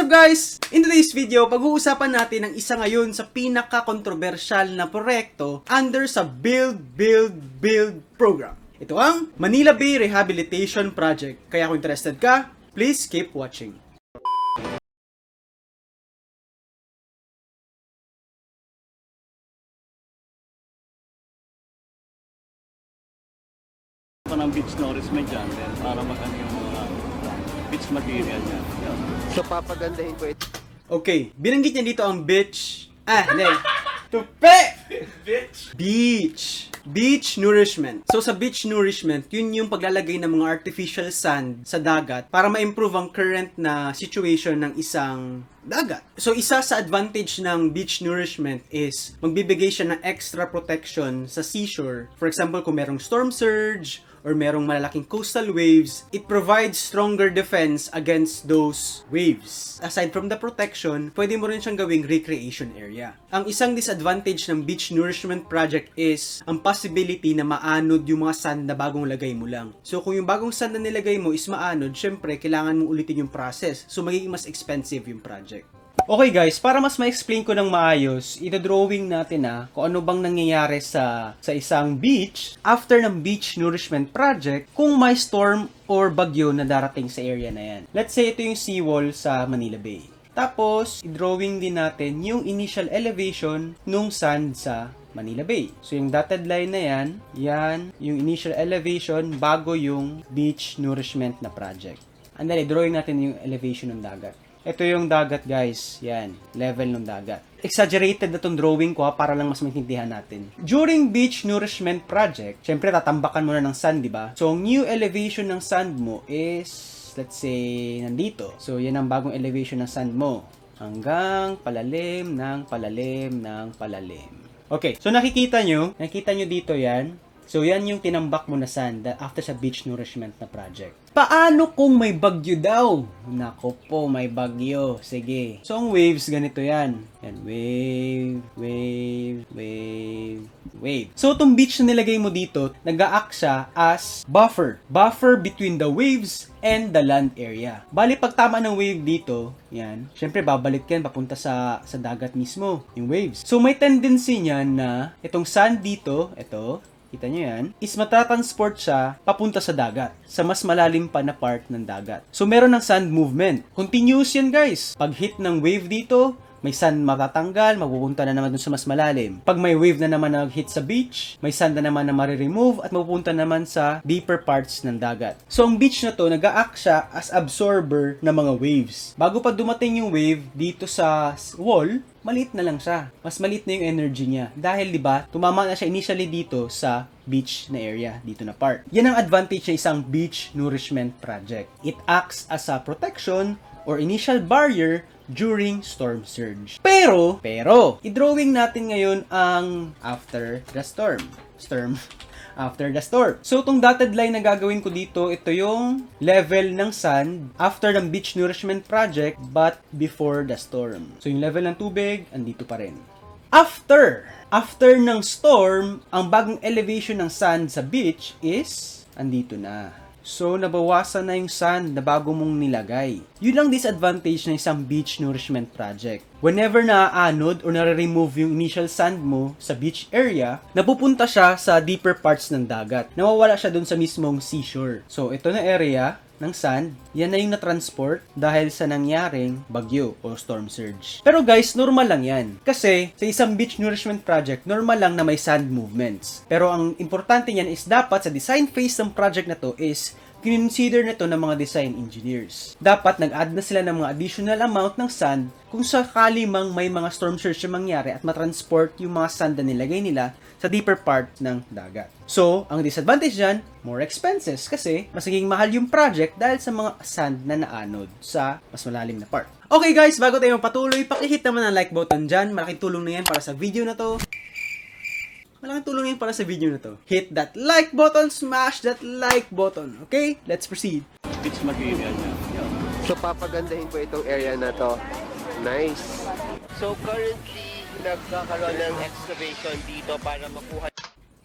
up guys? In today's video, pag-uusapan natin ang isa ngayon sa pinaka-kontrobersyal na proyekto under sa Build program. Ito ang Manila Bay Rehabilitation Project. Kaya kung interested ka, please keep watching. Ng beach nourishment dyan din para magano yung mga beach material niya. So papagandahin ko ito. Okay, binanggit niya dito ang beach. Hindi. Tupi! Beach nourishment. So sa beach nourishment, yun yung paglalagay ng mga artificial sand sa dagat para ma-improve ang current na situation ng isang dagat. So isa sa advantage ng beach nourishment is magbibigay siya ng extra protection sa seashore. For example, kung merong storm surge or merong malalaking coastal waves, it provides stronger defense against those waves. Aside from the protection, pwede mo rin siyang gawing recreation area. Ang isang disadvantage ng beach nourishment project is ang possibility na maanod yung mga sand na bagong lagay mo lang. So kung yung bagong sand na nilagay mo is maanod, syempre kailangan mo ulitin yung process. So magiging mas expensive yung project. Okay guys, para mas ma-explain ko ng maayos, ito-drawing natin kung ano bang nangyayari sa isang beach after ng beach nourishment project kung may storm or bagyo na darating sa area na yan. Let's say ito yung seawall sa Manila Bay. Tapos, i-drawing din natin yung initial elevation nung sand sa Manila Bay. So, yung dotted line na yan yung initial elevation bago yung beach nourishment na project. And then, i-drawing natin yung elevation ng dagat. Ito yung dagat guys, yan, level ng dagat. Exaggerated na tong drawing ko para lang mas maintindihan natin. During beach nourishment project, syempre tatambakan mo na ng sand, di ba? So, new elevation ng sand mo is, let's say, nandito. So, yan ang bagong elevation ng sand mo. Hanggang palalim ng palalim ng palalim. Okay, so nakikita nyo dito yan. So, yan yung tinambak mo na sand after sa beach nourishment na project. Paano kung may bagyo daw? Nako po, may bagyo. Sige. So, ang waves, ganito yan. Yan, wave. So, itong beach na nilagay mo dito, nag-a-act siya as buffer. Buffer between the waves and the land area. Bali, pag tama ng wave dito, yan, syempre, babalik yan papunta sa dagat mismo, yung waves. So, may tendency niyan na itong sand dito, ito, kita nyo yan, is matatransport siya papunta sa dagat, sa mas malalim pa na part ng dagat. So, meron ng sand movement. Continuous yan, guys. Pag hit ng wave dito, may sand matatanggal, mapupunta na naman dun sa mas malalim. Pag may wave na naman nag-hit sa beach, may sand na naman na mariremove at mapupunta naman sa deeper parts ng dagat. So, ang beach na to, nag-a-act siya as absorber ng mga waves. Bago pa dumating yung wave dito sa wall, maliit na lang siya. Mas maliit na yung energy niya. Dahil, di ba, tumama na siya initially dito sa beach na area, dito na part. Yan ang advantage ng isang beach nourishment project. It acts as a protection or initial barrier during storm surge. Pero, i-drawing natin ngayon ang after the storm. After the storm. So, itong dotted line na gagawin ko dito, ito yung level ng sand after ng beach nourishment project but before the storm. So, yung level ng tubig, andito pa rin. After ng storm, ang bagong elevation ng sand sa beach is andito na. So, nabawasan na yung sand na bago mong nilagay. Yun ang disadvantage ng isang beach nourishment project. Whenever na-aanod or nare-remove yung initial sand mo sa beach area, napupunta siya sa deeper parts ng dagat. Nawawala siya dun sa mismong seashore. So, ito na area ng sand, yan na yung na-transport dahil sa nangyaring bagyo o storm surge. Pero guys, normal lang yan. Kasi sa isang beach nourishment project, normal lang na may sand movements. Pero ang importante niyan is dapat sa design phase ng project na to is kinonsider na to ng mga design engineers. Dapat nag-add na sila ng mga additional amount ng sand kung sakali mang may mga storm surge na mangyari at matransport yung mga sand na nilagay nila sa deeper part ng dagat. So, ang disadvantage dyan, more expenses kasi mas naging mahal yung project dahil sa mga sand na naanod sa mas malalim na part. Okay guys, bago tayo patuloy, pakihit naman ang like button dyan. Malaking tulong na yan para sa video na to. Hit that like button, smash that like button. Okay? Let's proceed. Beach material niya. So papagandahin ko itong area na to. Nice. So currently, nagkakaroon ng excavation dito para makuha.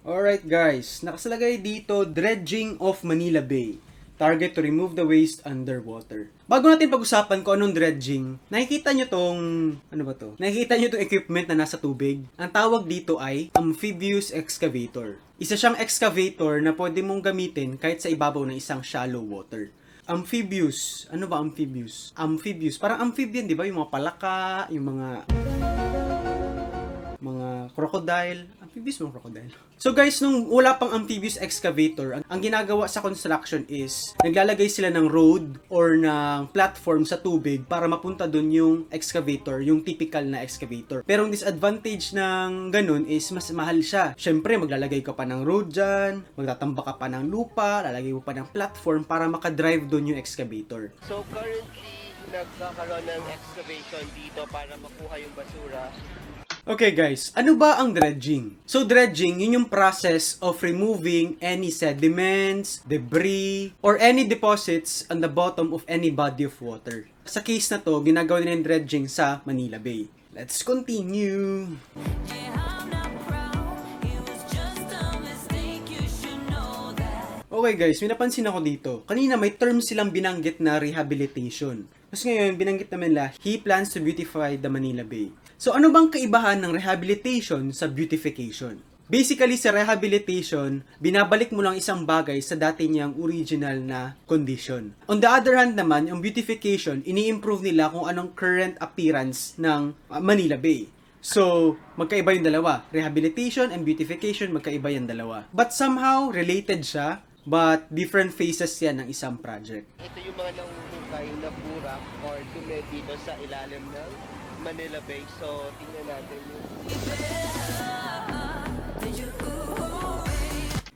Alright guys, nakasalagay dito, dredging of Manila Bay. Target to remove the waste underwater. Bago natin pag-usapan kung anong dredging, nakikita nyo tong, ano ba to? Nakikita nyo tong equipment na nasa tubig? Ang tawag dito ay amphibious excavator. Isa siyang excavator na pwede mong gamitin kahit sa ibabaw ng isang shallow water. Amphibious. Ano ba amphibious? Amphibious. Parang amphibian, di ba? Yung mga palaka, yung mga crocodile. Amphibious mga crocodile. So guys, nung wala pang amphibious excavator, ang ginagawa sa construction is, naglalagay sila ng road or ng platform sa tubig para mapunta dun yung excavator, yung typical na excavator. Pero ang disadvantage ng ganun is mas mahal siya. Syempre, maglalagay ka pa ng road dyan, magtatamba ka pa ng lupa, lalagay mo pa ng platform para makadrive dun yung excavator. So currently, nagkakaroon ng excavation dito para makuha yung basura. Okay guys, ano ba ang dredging? So dredging, yun yung process of removing any sediments, debris, or any deposits on the bottom of any body of water. Sa case na to, ginagawa nila yung dredging sa Manila Bay. Let's continue! Okay guys, may napansin ako dito. Kanina may term silang binanggit na rehabilitation. Tapos ngayon, binanggit naman nila, he plans to beautify the Manila Bay. So ano bang kaibahan ng rehabilitation sa beautification? Basically, sa rehabilitation, binabalik mo lang isang bagay sa dati niyang original na condition. On the other hand naman, yung beautification, ini-improve nila kung anong current appearance ng Manila Bay. So, magkaiba yung dalawa. Rehabilitation and beautification, magkaiba yung dalawa. But somehow, related siya, but different phases yan ng isang project. Ito yung mga nanguhukay na burak or dumi dito sa ilalim ng Manila Bay. So, tingnan natin yung...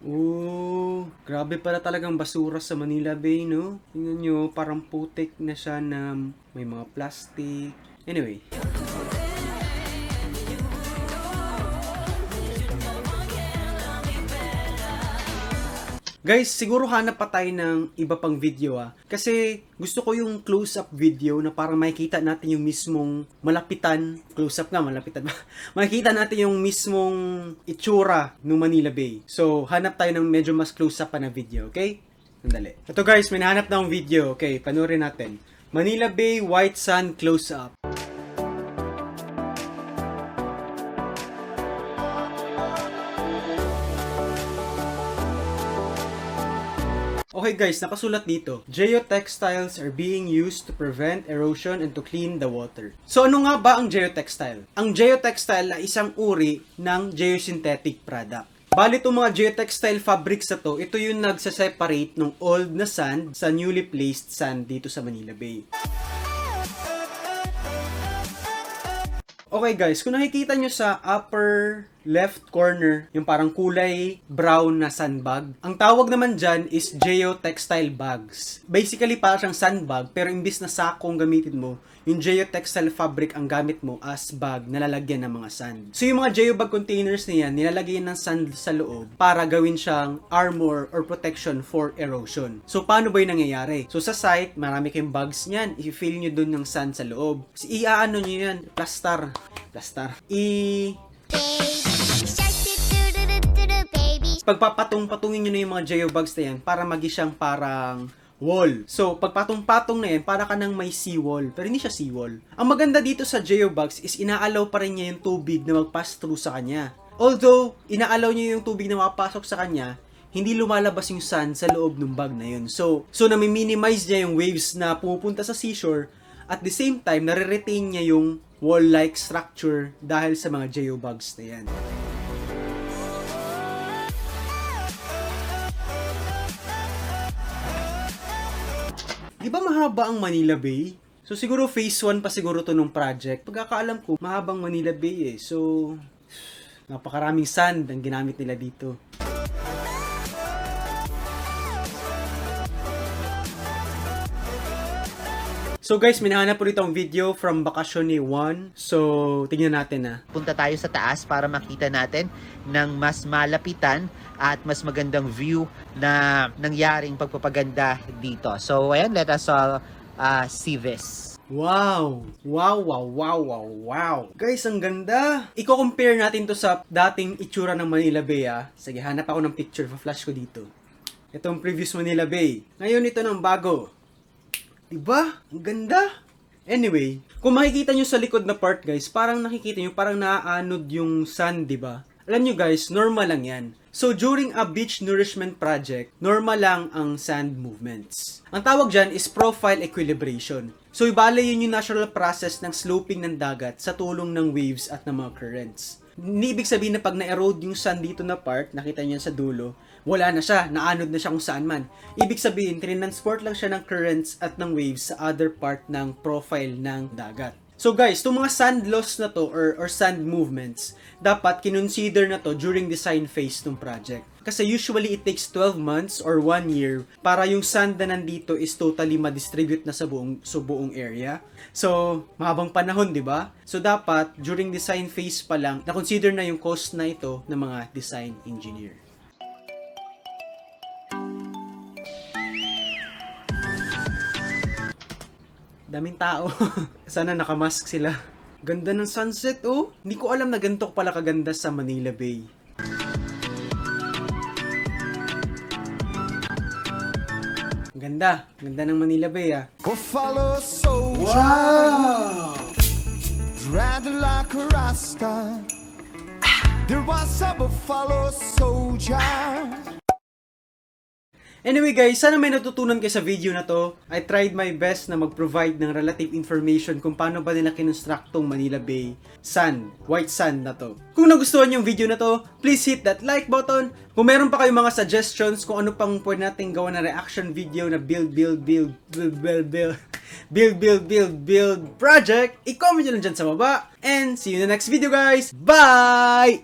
Oh, grabe pala talagang basura sa Manila Bay, no? Tingnan nyo, parang putik na siya na may mga plastic. Anyway. Guys, siguro hanap pa tayo ng iba pang video kasi gusto ko yung close-up video na parang makikita natin yung mismong malapitan. Close-up nga, malapitan ba? Makikita natin yung mismong itsura ng Manila Bay. So, hanap tayo ng medyo mas close-up pa na video, okay? Sandali. Ito guys, may nahanap na akong video. Okay, panoorin natin. Manila Bay White Sand Close-up. Okay guys, nakasulat dito, geotextiles are being used to prevent erosion and to clean the water. So ano nga ba ang geotextile? Ang geotextile ay isang uri ng geosynthetic product. Bali itong mga geotextile fabrics na to, ito yung nagsaseparate ng old na sand sa newly placed sand dito sa Manila Bay. Okay guys, kung nakikita nyo sa upper left corner, yung parang kulay brown na sandbag, ang tawag naman dyan is geotextile bags. Basically, parang siyang sandbag, pero imbis na sakong gamitin mo, yung geotextile fabric ang gamit mo as bag na lalagyan ng mga sand. So yung mga geobag containers na yan, nilalagay ng sand sa loob para gawin siyang armor or protection for erosion. So paano ba yung nangyayari? So sa site, marami kayong bags niyan. I-fill nyo dun ng sand sa loob. So, iaano nyo yan? Plastar. Pagpapatong-patungin nyo na yung mga geobags na yan para magi siyang parang wall. So, pagpatong-patong na yan, para ka nang may seawall. Pero hindi siya seawall. Ang maganda dito sa geobags is inaalaw pa rin niya yung tubig na mag-pass through sa kanya. Although, inaalaw niya yung tubig na makapasok sa kanya, hindi lumalabas yung sand sa loob ng bag na yun. So nami-minimize niya yung waves na pumupunta sa seashore. At the same time, nare-retain niya yung wall-like structure dahil sa mga geobugs na yan. Di ba mahaba ang Manila Bay? So siguro phase 1 pa siguro to nung project. Pagkakaalam ko, mahabang Manila Bay eh. So, napakaraming sand ang ginamit nila dito. So guys, minahanap po dito ang video from Bakasyon ni Juan. So, tingnan natin Punta tayo sa taas para makita natin ng mas malapitan at mas magandang view na nangyaring pagpapaganda dito. So, ayan, let us all see this. Wow! Wow! Guys, ang ganda! Iko-compare natin to sa dating itsura ng Manila Bay Sige, hanap ako ng picture. Pa-flash ko dito. Itong previous Manila Bay. Ngayon ito ng bago. Diba? Ang ganda. Anyway, kung makikita nyo sa likod na part guys, parang nakikita nyo, parang naaanod yung sand, diba? Alam nyo guys, normal lang yan. So during a beach nourishment project, normal lang ang sand movements. Ang tawag dyan is profile equilibration. So ibale yun yung natural process ng sloping ng dagat sa tulong ng waves at ng mga currents. Hindi ibig sabihin na pag na-erode yung sand dito na part, nakita niyo sa dulo, wala na siya, naanod na siya kung saan man. Ibig sabihin, trinansport lang siya ng currents at ng waves sa other part ng profile ng dagat. So guys, itong mga sand loss na to or sand movements, dapat kinonsider na to during design phase ng project. Kasi usually it takes 12 months or 1 year para yung sand na nandito is totally ma-distribute na sa buong area. So, mahabang panahon, di ba? So dapat during design phase pa lang, na-consider na yung cost na ito ng mga design engineer. Daming tao. Sana nakamask sila. Ganda ng sunset, oh. Hindi ko alam na ganito pala kaganda sa Manila Bay. Ganda. Ganda ng Manila Bay, ah. Buffalo soldier, Wow! dread like a rasta. There was a buffalo soldier. Anyway guys, sana may natutunan kayo sa video na to. I tried my best na mag-provide ng relative information kung paano ba nila kinonstruct tong Manila Bay sand, white sand na to. Kung nagustuhan yung video na to, please hit that like button. Kung meron pa kayong mga suggestions kung ano pang pwede natin gawa na reaction video na build project, i-comment nyo lang dyan sa baba. And see you in the next video guys. Bye!